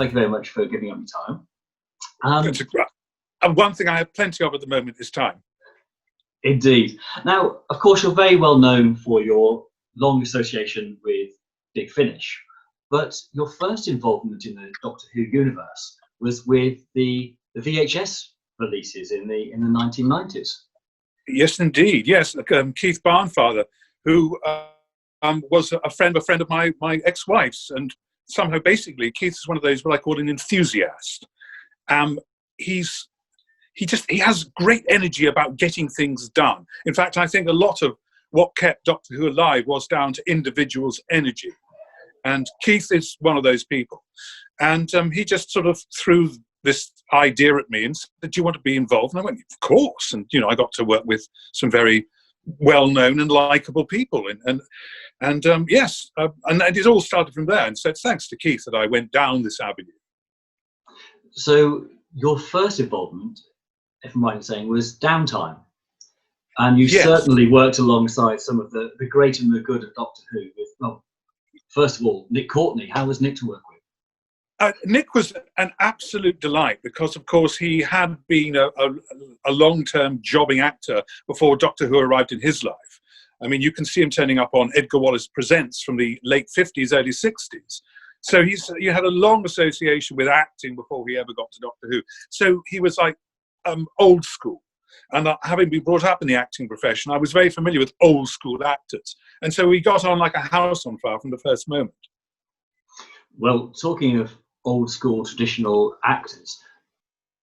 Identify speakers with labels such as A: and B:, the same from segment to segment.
A: thank you very much for giving up your time.
B: And one thing I have plenty of at the moment is time.
A: Indeed. Now, of course, you're very well known for your long association with Big Finish, but your first involvement in the Doctor Who universe was with the VHS releases in the 1990s.
B: Yes, indeed. Yes, Keith Barnfather, who was a friend of my ex-wife's, and somehow basically Keith is one of those what I call an enthusiast. He has great energy about getting things done. In fact, I think a lot of what kept Doctor Who alive was down to individuals' energy. And Keith is one of those people. And he just sort of threw this idea at me and said, "Do you want to be involved?" And I went, "Of course." And, I got to work with some very well-known and likable people. And yes, and it all started from there. And so it's thanks to Keith that I went down this avenue.
A: So your first involvement, if I'm right in saying, was Downtime. And you certainly worked alongside some of the great and the good of Doctor Who. With, well, first of all, Nick Courtney. How was Nick to work with?
B: Nick was an absolute delight because, of course, he had been a long-term jobbing actor before Doctor Who arrived in his life. I mean, you can see him turning up on Edgar Wallace Presents from the late 50s, early 60s. So he had a long association with acting before he ever got to Doctor Who. So he was like old school. And having been brought up in the acting profession, I was very familiar with old school actors. And so we got on like a house on fire from the first moment.
A: Well, talking of old school traditional actors,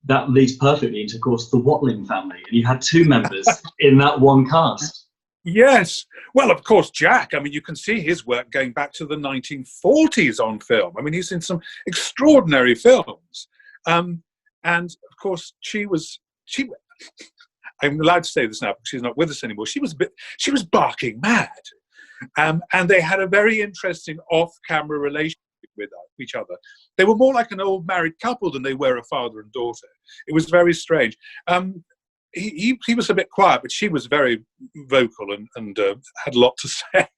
A: that leads perfectly into, of course, the Watling family. And you had two members in that one cast. Yes.
B: Well, of course, Jack. I mean, you can see his work going back to the 1940s on film. I mean, he's in some extraordinary films. And, of course, she I'm allowed to say this now because she's not with us anymore. She was barking mad. And they had a very interesting off-camera relationship with each other. They were more like an old married couple than they were a father and daughter. It was very strange. He was a bit quiet, but she was very vocal and had a lot to say.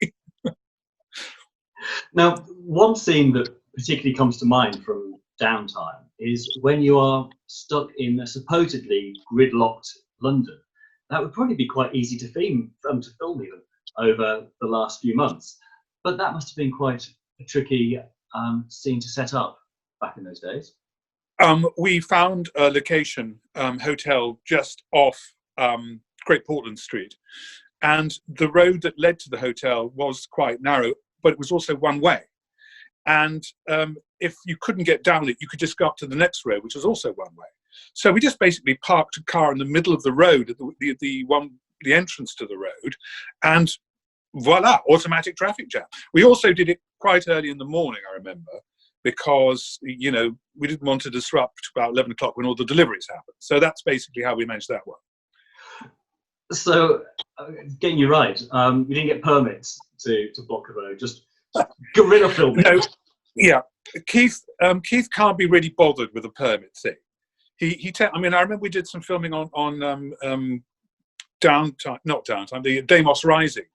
A: Now, one scene that particularly comes to mind from Downtime is when you are stuck in a supposedly gridlocked London. That would probably be quite easy to film even over the last few months. But that must have been quite a tricky scene to set up back in those days.
B: We found a location hotel just off Great Portland Street, and the road that led to the hotel was quite narrow, but it was also one way. And if you couldn't get down it, you could just go up to the next road, which was also one way. So we just basically parked a car in the middle of the road, at the entrance to the road, and voila, automatic traffic jam. We also did it quite early in the morning, I remember, because, we didn't want to disrupt about 11 o'clock when all the deliveries happened. So that's basically how we managed that one.
A: So, getting you right, you didn't get permits to block the road, just guerrilla filming.
B: No, yeah. Keith can't be really bothered with a permit thing. I remember we did some filming on Downtime, not Downtime, the Deimos Rising.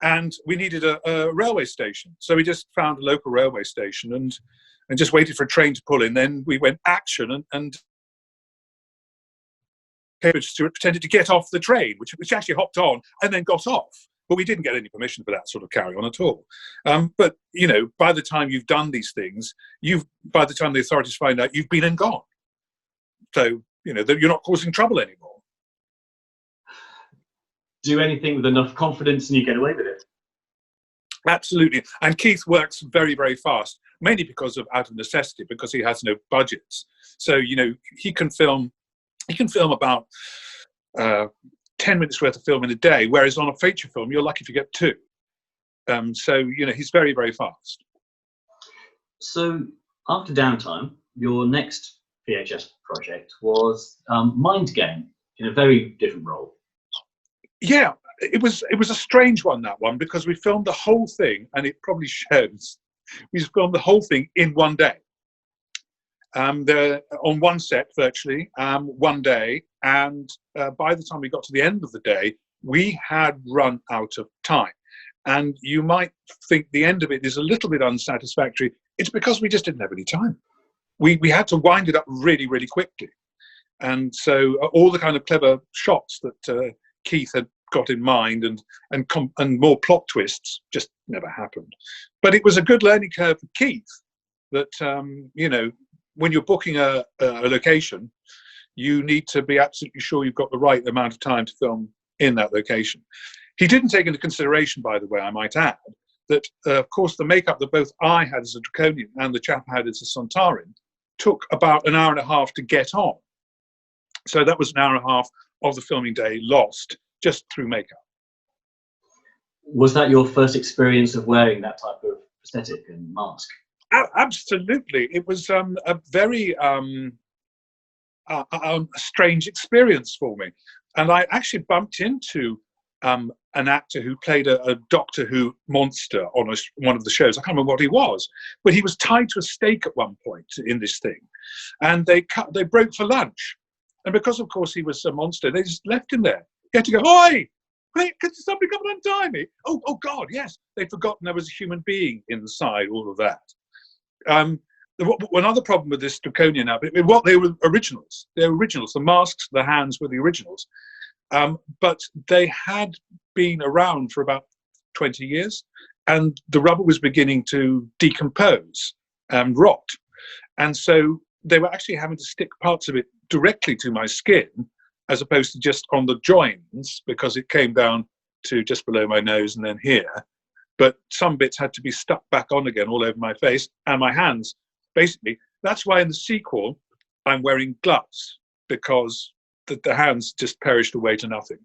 B: And we needed a railway station. So we just found a local railway station and just waited for a train to pull in. Then we went action and Stewart pretended to get off the train, which actually hopped on and then got off. But we didn't get any permission for that sort of carry on at all. But, by the time you've done these things, by the time the authorities find out, you've been and gone. So, you're not causing trouble anymore.
A: Do anything with enough confidence and you get away with it.
B: Absolutely. And Keith works very, very fast, mainly because of out of necessity, because he has no budgets. So, he can film about 10 minutes worth of film in a day, whereas on a feature film, you're lucky if you get 2. So, he's very, very fast. So
A: after Downtime, your next VHS project was Mind Game in a very different role.
B: Yeah, it was a strange one, that one, because we filmed the whole thing, and it probably shows. We filmed the whole thing in one day. On one set, virtually, one day, and by the time we got to the end of the day, we had run out of time. And you might think the end of it is a little bit unsatisfactory. It's because we just didn't have any time. we had to wind it up really, really quickly. And so all the kind of clever shots that Keith had got in mind and more plot twists just never happened. But it was a good learning curve for Keith that, you know, when you're booking a location, you need to be absolutely sure you've got the right amount of time to film in that location. He didn't take into consideration, by the way, I might add, that, of course, the makeup that both I had as a Draconian and the chap had as a Sontaran took about an hour and a half to get on. So that was an hour and a half of the filming day lost just through makeup.
A: Was that your first experience of wearing that type of prosthetic and mask?
B: Absolutely. It was a very strange experience for me. And I actually bumped into an actor who played a Doctor Who monster on one of the shows. I can't remember what he was, but he was tied to a stake at one point in this thing. And they broke for lunch. And because, of course, he was a monster, they just left him there. He had to go, "Oi! Wait, could somebody come and untie me?" Oh, God, yes. They'd forgotten there was a human being inside all of that. One other problem with this Draconian outfit, they were originals. They were originals. The masks, the hands were the originals. But they had been around for about 20 years, and the rubber was beginning to decompose and rot. And so they were actually having to stick parts of it directly to my skin, as opposed to just on the joins, because it came down to just below my nose and then here. But some bits had to be stuck back on again all over my face and my hands. Basically, that's why in the sequel, I'm wearing gloves, because the hands just perished away to nothing.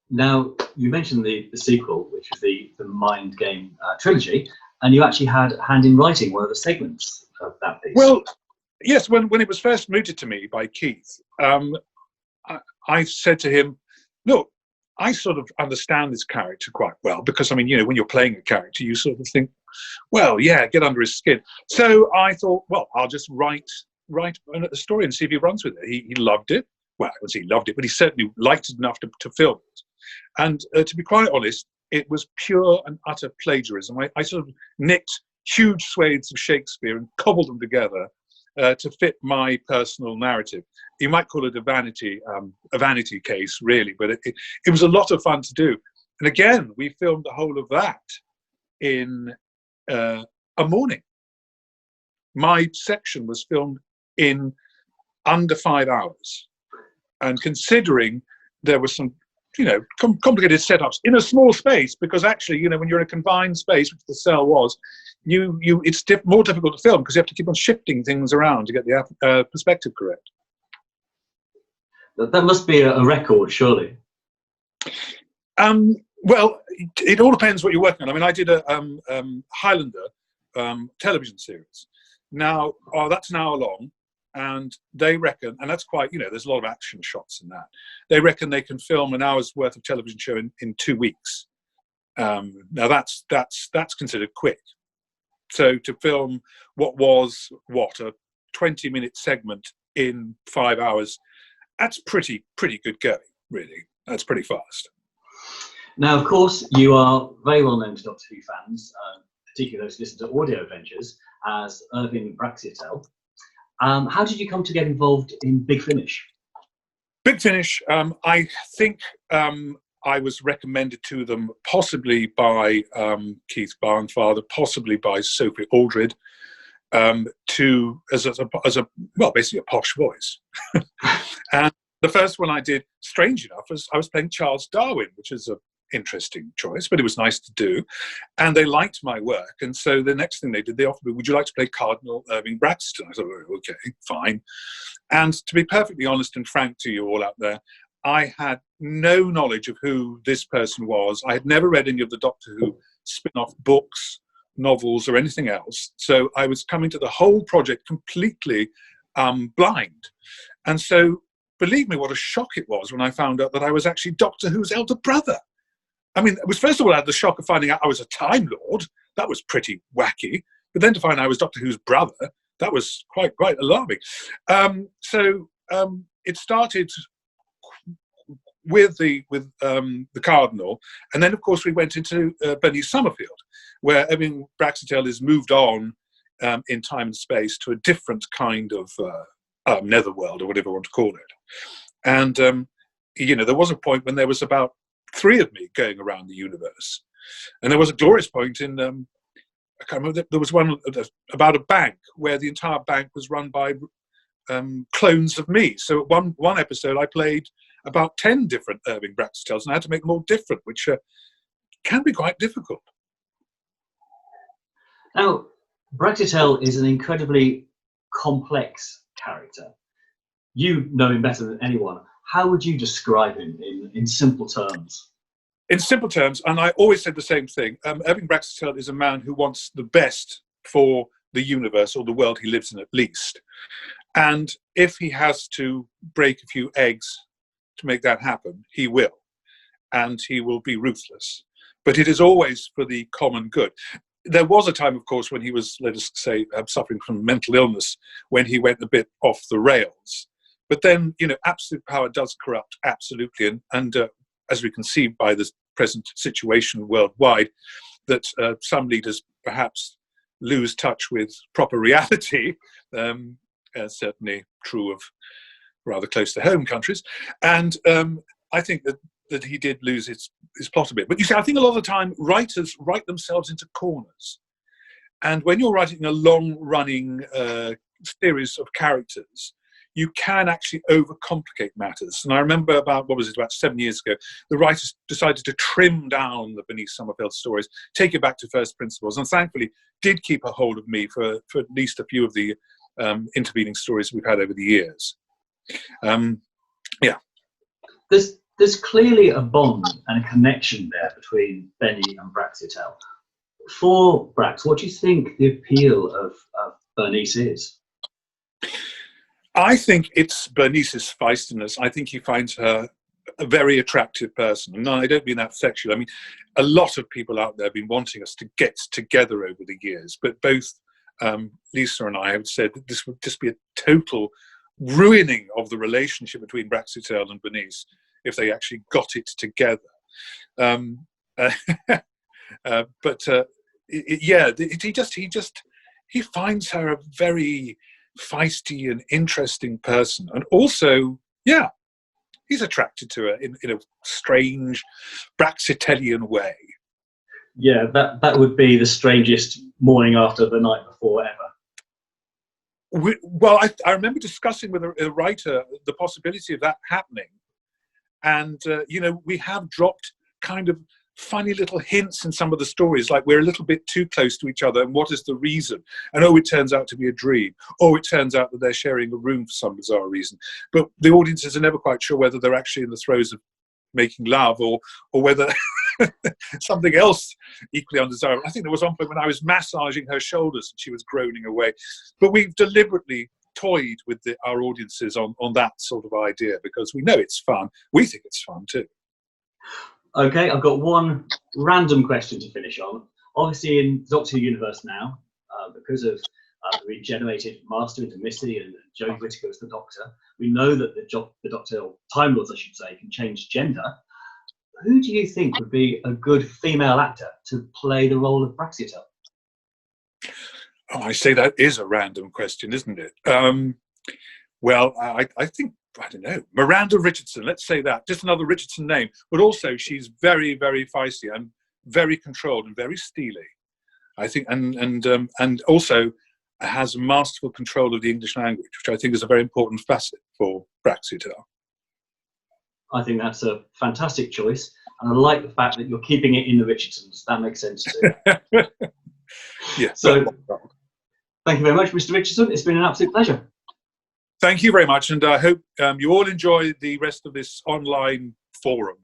A: Now, you mentioned the sequel, which is the Mind Game trilogy, and you actually had a hand in writing one of the segments of that piece.
B: Well, yes, when it was first mooted to me by Keith, I said to him, look, I sort of understand this character quite well, because, I mean, you know, when you're playing a character, you sort of think, well, yeah, get under his skin. So I thought, well, I'll just write a story and see if he runs with it. He loved it. Well, I wouldn't say he loved it, but he certainly liked it enough to film it. And to be quite honest, it was pure and utter plagiarism. I sort of nicked huge swathes of Shakespeare and cobbled them together to fit my personal narrative. You might call it a vanity case, really, but it was a lot of fun to do. And again, we filmed the whole of that in a morning. My section was filmed in under 5 hours. And considering there were some, you know, complicated setups in a small space, because actually, you know, when you're in a confined space, which the cell was, it's more difficult to film because you have to keep on shifting things around to get the perspective correct.
A: That must be a record, surely.
B: Well, it all depends what you're working on. I mean, I did a Highlander television series. Now, that's an hour long, and they reckon, and that's quite, you know, there's a lot of action shots in that. They reckon they can film an hour's worth of television show in 2 weeks. Now that's considered quick. So to film what was a 20-minute segment in 5 hours, that's pretty good going, really. That's pretty fast.
A: Now, of course, you are very well known to Doctor Who fans, particularly those who listen to Audio Avengers, as Irving Praxiteles. How did you come to get involved in Big Finish?
B: Big Finish, I think I was recommended to them possibly by Keith Barnfather, possibly by Sophie Aldred, as basically a posh voice. And the first one I did, strange enough, was I was playing Charles Darwin, which is an interesting choice, but it was nice to do. And they liked my work. And so the next thing they did, they offered me, would you like to play Cardinal Irving Braxton? I thought, oh, okay, fine. And to be perfectly honest and frank to you all out there, I had no knowledge of who this person was. I had never read any of the Doctor Who spin-off books, novels, or anything else. So I was coming to the whole project completely blind. And so, believe me, what a shock it was when I found out that I was actually Doctor Who's elder brother. I mean, it was, first of all, I had the shock of finding out I was a Time Lord. That was pretty wacky. But then to find out I was Doctor Who's brother, that was quite alarming. So it started with the Cardinal, and then of course we went into Bernice Summerfield, where Irving Praxiteles moved on in time and space to a different kind of netherworld, or whatever you want to call it. And there was a point when there was about 3 of me going around the universe, and there was a glorious point in I can't remember. There was one about a bank where the entire bank was run by clones of me. So one episode I played about 10 different Irving Praxiteles, and I had to make them all different, which can be quite difficult.
A: Now, Brettell is an incredibly complex character. You know him better than anyone. How would you describe him in simple terms?
B: In simple terms, and I always said the same thing, Irving Praxiteles is a man who wants the best for the universe, or the world he lives in at least. And if he has to break a few eggs to make that happen, he will. And he will be ruthless. But it is always for the common good. There was a time, of course, when he was, let us say, suffering from mental illness, when he went a bit off the rails. But then, absolute power does corrupt, absolutely. And as we can see by this present situation worldwide, that some leaders perhaps lose touch with proper reality, certainly true of rather close to home countries. And I think that he did lose his plot a bit. But you see, I think a lot of the time writers write themselves into corners. And when you're writing a long-running series of characters, you can actually overcomplicate matters. And I remember about 7 years ago, the writers decided to trim down the Bernice Sommerfeld stories, take it back to first principles, and thankfully did keep a hold of me for at least a few of the intervening stories we've had over the years. Yeah.
A: There's clearly a bond and a connection there between Benny and Praxiteles. For Brax, what do you think the appeal of Bernice is?
B: I think it's Bernice's feistiness. I think he finds her a very attractive person. And no, I don't mean that sexually. I mean, a lot of people out there have been wanting us to get together over the years, but both Lisa and I have said that this would just be a total ruining of the relationship between Praxiteles and Bernice if they actually got it together. He finds her a very feisty and interesting person, and also, yeah, he's attracted to her in a strange Praxitelian way.
A: Yeah, that would be the strangest morning after the night before ever.
B: I remember discussing with a writer the possibility of that happening, and we have dropped kind of funny little hints in some of the stories, like we're a little bit too close to each other, and what is the reason? And it turns out to be a dream, or it turns out that they're sharing a room for some bizarre reason. But the audiences are never quite sure whether they're actually in the throes of making love, or whether something else equally undesirable. I think there was one point when I was massaging her shoulders and she was groaning away. But we've deliberately toyed with our audiences on that sort of idea, because we know it's fun. We think it's fun too.
A: Okay, I've got one random question to finish on. Obviously, in Doctor Who universe now, because of the regenerated Master into Missy and Jodie Whittaker as the Doctor, we know that the Doctor, or Time Lords, I should say, can change gender. Who do you think would be a good female actor to play the role of Praxiteles?
B: Oh, I say that is a random question, isn't it? I think, I don't know, Miranda Richardson, let's say that, just another Richardson name, but also she's very, very feisty and very controlled and very steely, I think, and also has masterful control of the English language, which I think is a very important facet for Praxiteles.
A: I think that's a fantastic choice, and I like the fact that you're keeping it in the Richardsons. That makes sense too.
B: Yeah.
A: So, thank you very much, Mr. Richardson. It's been an absolute pleasure.
B: Thank you very much, and I hope you all enjoy the rest of this online forum.